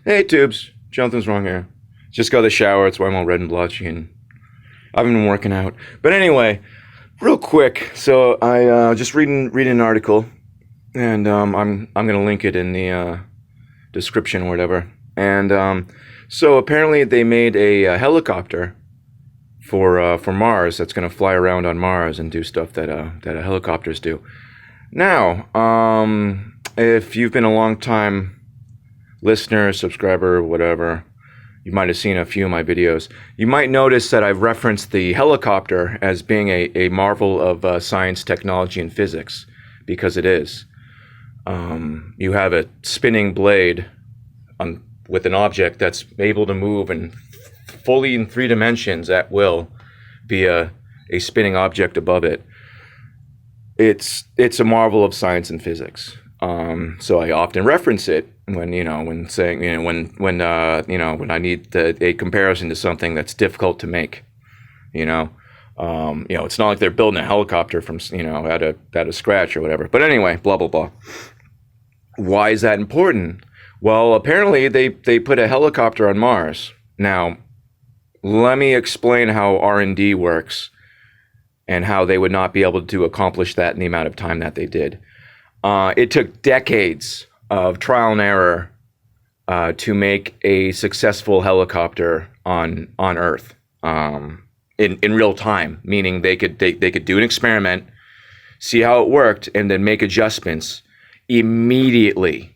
Hey, Tubes. Jonathan's wrong here. Just got out of the shower. That's why I'm all red and blotchy, and I haven't been working out. But anyway, real quick. So I just reading an article, and I'm gonna link it in the description or whatever. And so apparently they made a helicopter for Mars that's gonna fly around on Mars and do stuff that helicopters do. Now, if you've been a long time listener, subscriber, whatever, you might have seen a few of my videos. You might notice that I've referenced the helicopter as being a marvel of science, technology, and physics, because it is. You have a spinning blade with an object that's able to move and fully in 3 dimensions at will via a spinning object above it. It's a marvel of science and physics. So I often reference it when when I need a comparison to something that's difficult to make. It's not like they're building a helicopter from out of scratch or whatever. But anyway, blah blah blah. Why is that important? Well, apparently they put a helicopter on Mars. Now, let me explain how R&D works and how they would not be able to accomplish that in the amount of time that they did. It took decades of trial and error to make a successful helicopter on Earth in real time, meaning they could do an experiment, see how it worked, and then make adjustments immediately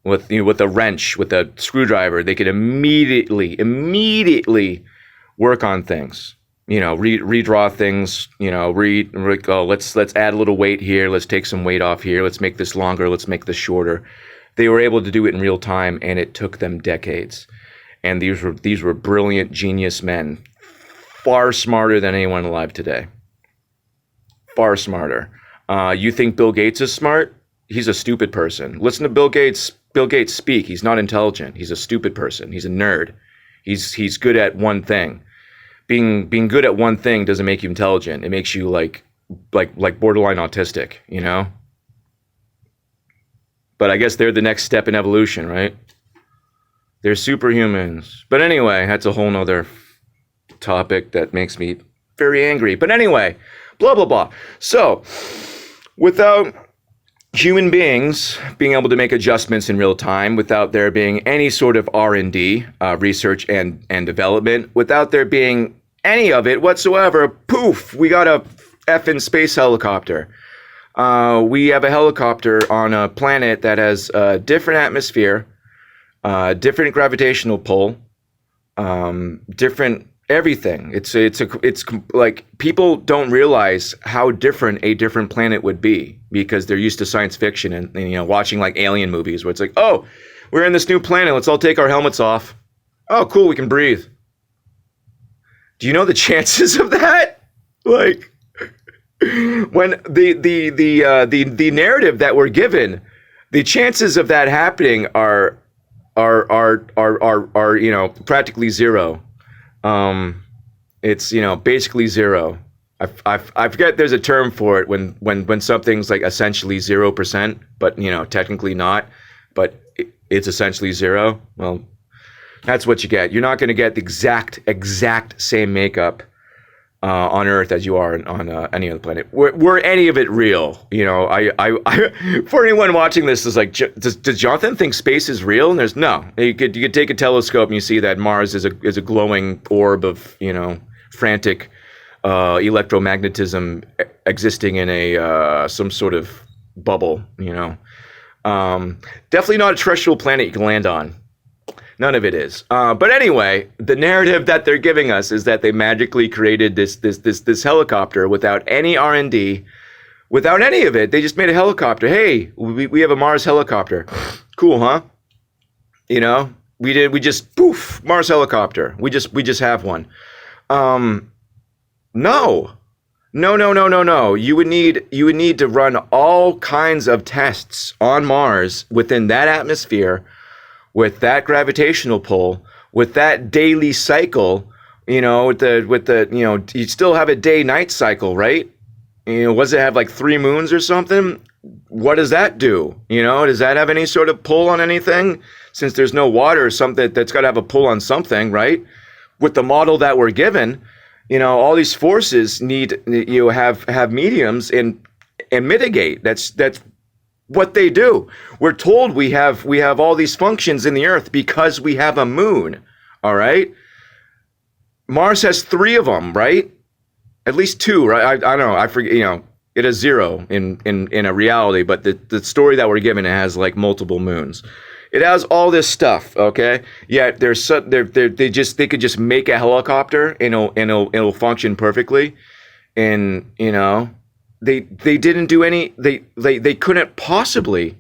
with a wrench, with a screwdriver. They could immediately work on things. Redraw things, let's add a little weight here. Let's take some weight off here. Let's make this longer. Let's make this shorter. They were able to do it in real time, and it took them decades. And these were brilliant, genius men, far smarter than anyone alive today. Far smarter. You think Bill Gates is smart? He's a stupid person. Listen to Bill Gates speak. He's not intelligent. He's a stupid person. He's a nerd. He's good at one thing. Being good at one thing doesn't make you intelligent. It makes you like borderline autistic, But I guess they're the next step in evolution, right? They're superhumans. But anyway, that's a whole nother topic that makes me very angry. But anyway, blah, blah, blah. So, without human beings being able to make adjustments in real time, without there being any sort of R&D, research and development, without there being any of it whatsoever, poof, we got a effing space helicopter. We have a helicopter on a planet that has a different atmosphere, different gravitational pull, different everything. It's like people don't realize how different a different planet would be because they're used to science fiction and watching like alien movies where it's like, oh, we're in this new planet. Let's all take our helmets off. Oh, cool. We can breathe. Do you know the chances of that? Like, when the narrative that we're given, the chances of that happening are practically zero. It's basically zero. I forget there's a term for it when something's like essentially 0%, but technically not, but it's essentially zero. Well, that's what you get. You're not going to get the exact same makeup on Earth as you are on any other planet. Were any of it real? I for anyone watching this is like, does Jonathan think space is real? And there's no. You could take a telescope and you see that Mars is a glowing orb of frantic electromagnetism existing in a some sort of bubble. Definitely not a terrestrial planet you can land on. None of it is. But anyway, the narrative that they're giving us is that they magically created this helicopter without any R&D, without any of it. They just made a helicopter. Hey, we have a Mars helicopter. Cool, huh? We just poof, Mars helicopter. We just have one. No. You would need to run all kinds of tests on Mars within that atmosphere, with that gravitational pull, with that daily cycle, with the you still have a day-night cycle, right? Was it have like 3 moons or something? what does that do? You know, does that have any sort of pull on anything? Since there's no water, something that's got to have a pull on something, right? With the model that we're given, you know, all these forces need have mediums and mitigate. That's what they do. We're told we have all these functions in the Earth because we have a moon. All right. Mars has 3 of them, right? At least 2, right? I don't know. I forget. You know, it has 0 in a reality, but the story that we're given, it has like multiple moons. It has all this stuff, okay? Yet they could just make a helicopter and it'll function perfectly, and you know, they didn't do any. They couldn't possibly,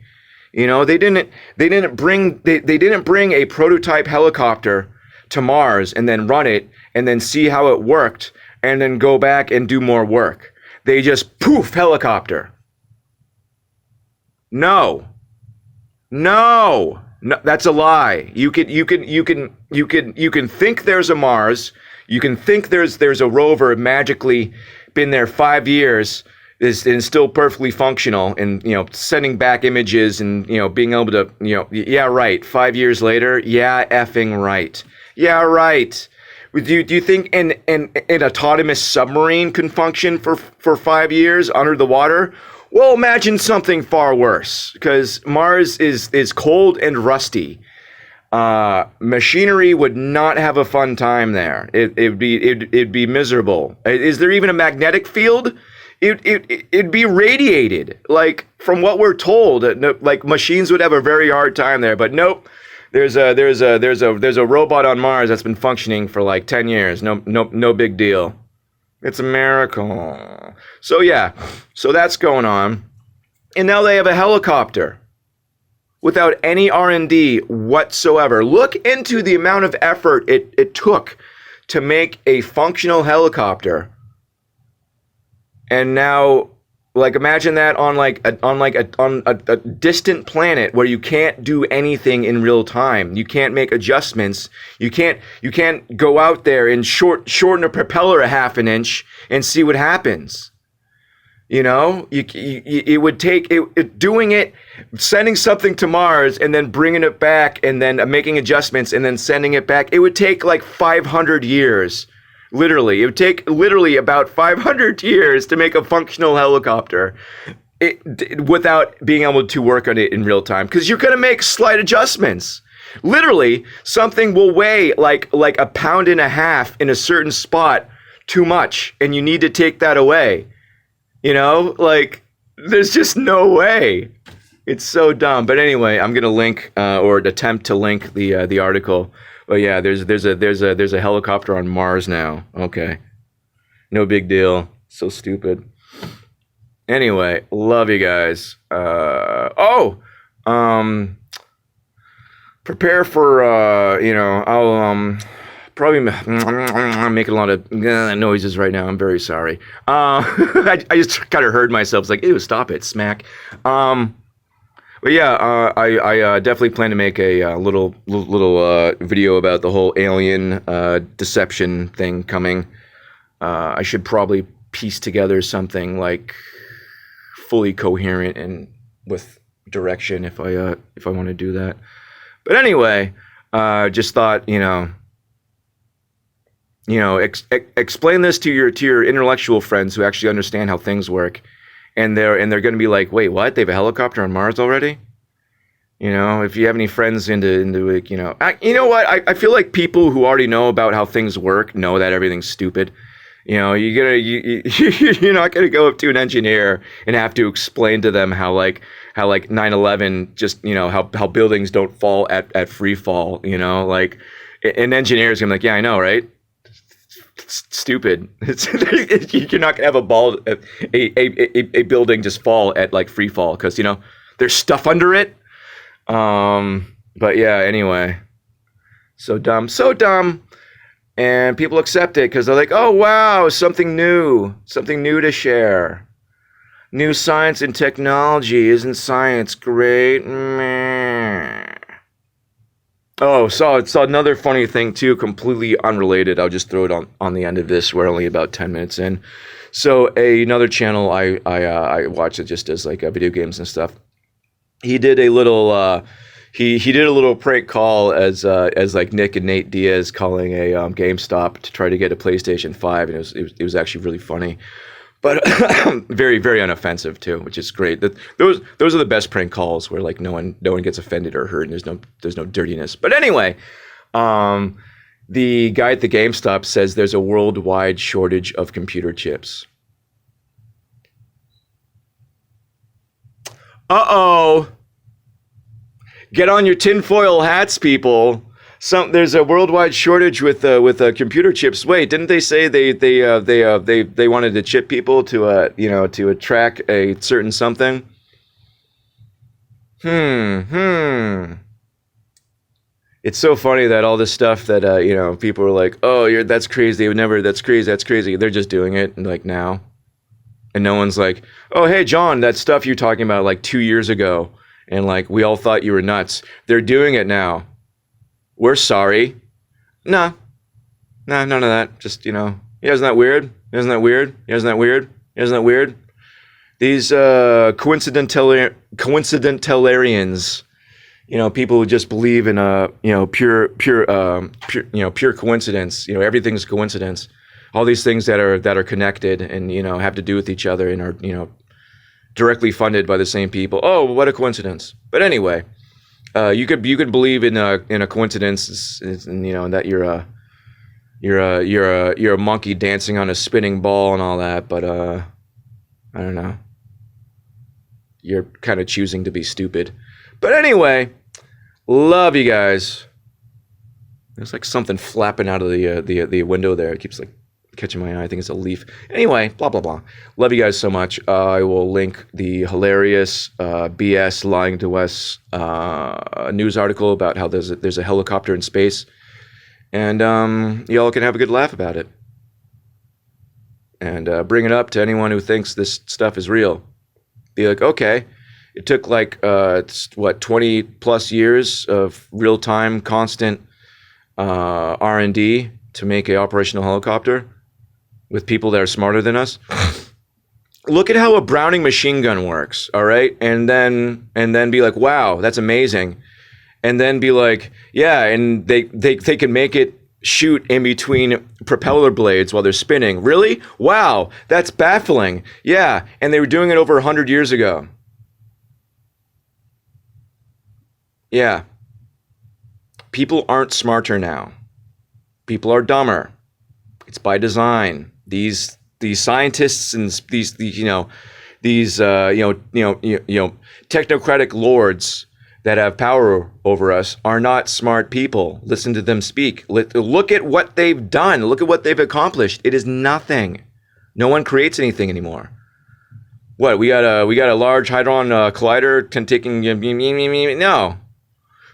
you know, they didn't bring a prototype helicopter to Mars and then run it and then see how it worked and then go back and do more work. They just poof helicopter. No, that's a lie. You can think there's a Mars. You can think there's a rover magically been there 5 years is still perfectly functional and, you know, sending back images and, you know, being able to, you know, yeah, right. 5 years later, yeah, effing right. Yeah, right. Do you think an autonomous submarine can function for 5 years under the water? Well, imagine something far worse, because Mars is cold and rusty. Machinery would not have a fun time there. It'd be miserable. Is there even a magnetic field? It'd be radiated. Like, from what we're told, like machines would have a very hard time there. But nope. There's a robot on Mars that's been functioning for like 10 years. No big deal. It's a miracle. So yeah, so that's going on. And now they have a helicopter without any R&D whatsoever. Look into the amount of effort it took to make a functional helicopter. And now, like, imagine that on a distant planet where you can't do anything in real time. You can't make adjustments. You can't go out there and shorten a propeller a half an inch and see what happens. You know, it would take doing it, sending something to Mars and then bringing it back and then making adjustments and then sending it back. It would take like 500 years. Literally, it would take literally about 500 years to make a functional helicopter without being able to work on it in real time, because you're going to make slight adjustments. Literally, something will weigh like 1.5 pounds in a certain spot too much, and you need to take that away. You know, like, there's just no way. It's so dumb. But anyway, I'm going to link or attempt to link the article. But yeah, there's a helicopter on Mars now. Okay. No big deal. So stupid. Anyway, love you guys. Prepare for you know, I'll probably I'm making a lot of noises right now. I'm very sorry. I just kind of heard myself. It's like, ew, stop it, smack. But yeah, I definitely plan to make a little video about the whole alien deception thing coming. I should probably piece together something like fully coherent and with direction if I want to do that. But anyway, just thought, explain this to your intellectual friends who actually understand how things work. And they're going to be like, wait, what? They have a helicopter on Mars already? You know, if you have any friends into like, you know what? I feel like people who already know about how things work know that everything's stupid. You know, you're not gonna go up to an engineer and have to explain to them how 9/11 just, you know, how buildings don't fall at free fall. You know, like an engineer's gonna be like, yeah, I know, right? Stupid. You're not gonna have a building just fall at like free fall because, you know, there's stuff under it. But yeah, anyway, so dumb, and people accept it because they're like, oh wow, something new to share. New science and technology. Isn't science great? Meh. Oh, saw another funny thing too, completely unrelated. I'll just throw it on the end of this. We're only about 10 minutes in. So another channel I watch it just as like video games and stuff. He did a little he did a little prank call as like Nick and Nate Diaz calling a GameStop to try to get a PlayStation 5, and it was actually really funny. But very, very unoffensive too, which is great. Those are the best prank calls where like no one gets offended or hurt, and there's no dirtiness. But anyway, the guy at the GameStop says there's a worldwide shortage of computer chips. Uh-oh. Get on your tinfoil hats, people. There's a worldwide shortage with computer chips. Wait, didn't they say they wanted to chip people to track a certain something? It's so funny that all this stuff that people are like, oh, that's crazy. They would never. That's crazy. They're just doing it like now, and no one's like, oh, hey, John, that stuff you're talking about like 2 years ago, and like we all thought you were nuts. They're doing it now. We're sorry. Nah, none of that. Just, isn't that weird? Isn't that weird? Isn't that weird? Isn't that weird? These coincidentarians, people who just believe in pure coincidence. Everything's coincidence. All these things that are connected and have to do with each other and are directly funded by the same people. Oh, what a coincidence! But anyway. You could believe in a coincidence, and that you're a monkey dancing on a spinning ball and all that, but I don't know. You're kind of choosing to be stupid. But anyway, love you guys. There's like something flapping out of the window there. It keeps like catching my eye. I think it's a leaf. Anyway, blah, blah, blah. Love you guys so much. I will link the hilarious BS lying to us news article about how there's a helicopter in space. And y'all can have a good laugh about it. And bring it up to anyone who thinks this stuff is real. Be like, okay, it took like, 20 plus years of real-time, constant R&D to make an operational helicopter with people that are smarter than us. Look at how a Browning machine gun works, all right? And then be like, wow, that's amazing. And then be like, yeah, and they can make it shoot in between propeller blades while they're spinning. Really? Wow, that's baffling. Yeah, and they were doing it over 100 years ago. Yeah. People aren't smarter now. People are dumber. It's by design. These scientists and these technocratic lords that have power over us are not smart people. Listen to them speak. Look at what they've done. Look at what they've accomplished. It is nothing. No one creates anything anymore. What, we got a large hadron collider taking no.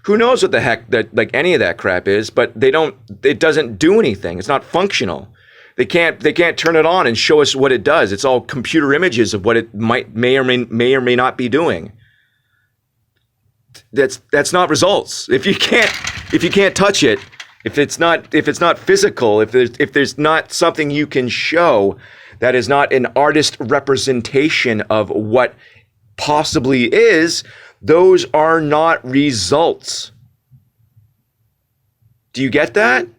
Who knows what the heck that like any of that crap is, but it doesn't do anything. It's not functional. They can't turn it on and show us what it does. It's all computer images of what it may or may not be doing. That's not results. If you can't touch it, if it's not physical, if there's not something you can show that is not an artist representation of what possibly is, those are not results. Do you get that?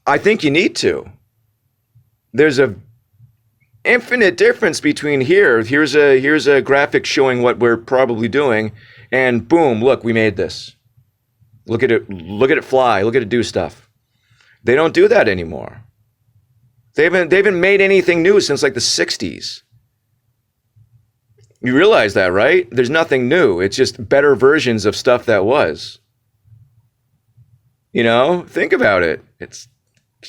I think you need to. There's a infinite difference between here's a graphic showing what we're probably doing, and boom, look, we made this. Look at it fly, look at it do stuff. They don't do that anymore. They haven't made anything new since like the 60s. You realize that, right? There's nothing new. It's just better versions of stuff that was. Think about it.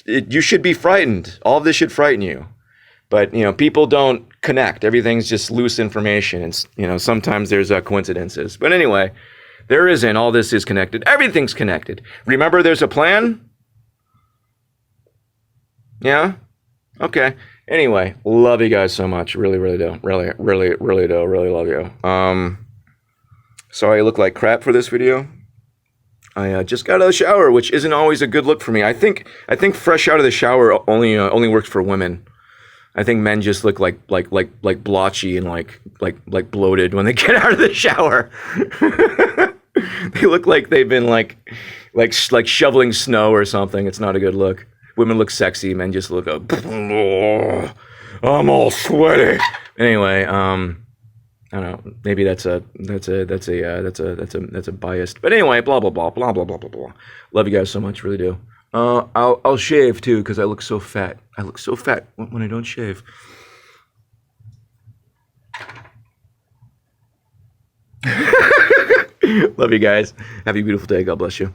You should be frightened. All of this should frighten you. But, people don't connect. Everything's just loose information. And, sometimes there's coincidences. But anyway, there isn't. All this is connected. Everything's connected. Remember, there's a plan? Yeah? Okay. Anyway, love you guys so much. Really, really do. Really, really, really do. Really love you. Sorry I look like crap for this video. I just got out of the shower, which isn't always a good look for me. I think fresh out of the shower only works for women. I think men just look like blotchy and like bloated when they get out of the shower. They look like they've been like shoveling snow or something. It's not a good look. Women look sexy. Men just look I'm all sweaty. Anyway, I don't know. Maybe that's a biased. But anyway, blah blah blah blah blah blah blah blah. Love you guys so much, really do. I'll shave too because I look so fat. I look so fat when I don't shave. Love you guys. Have a beautiful day. God bless you.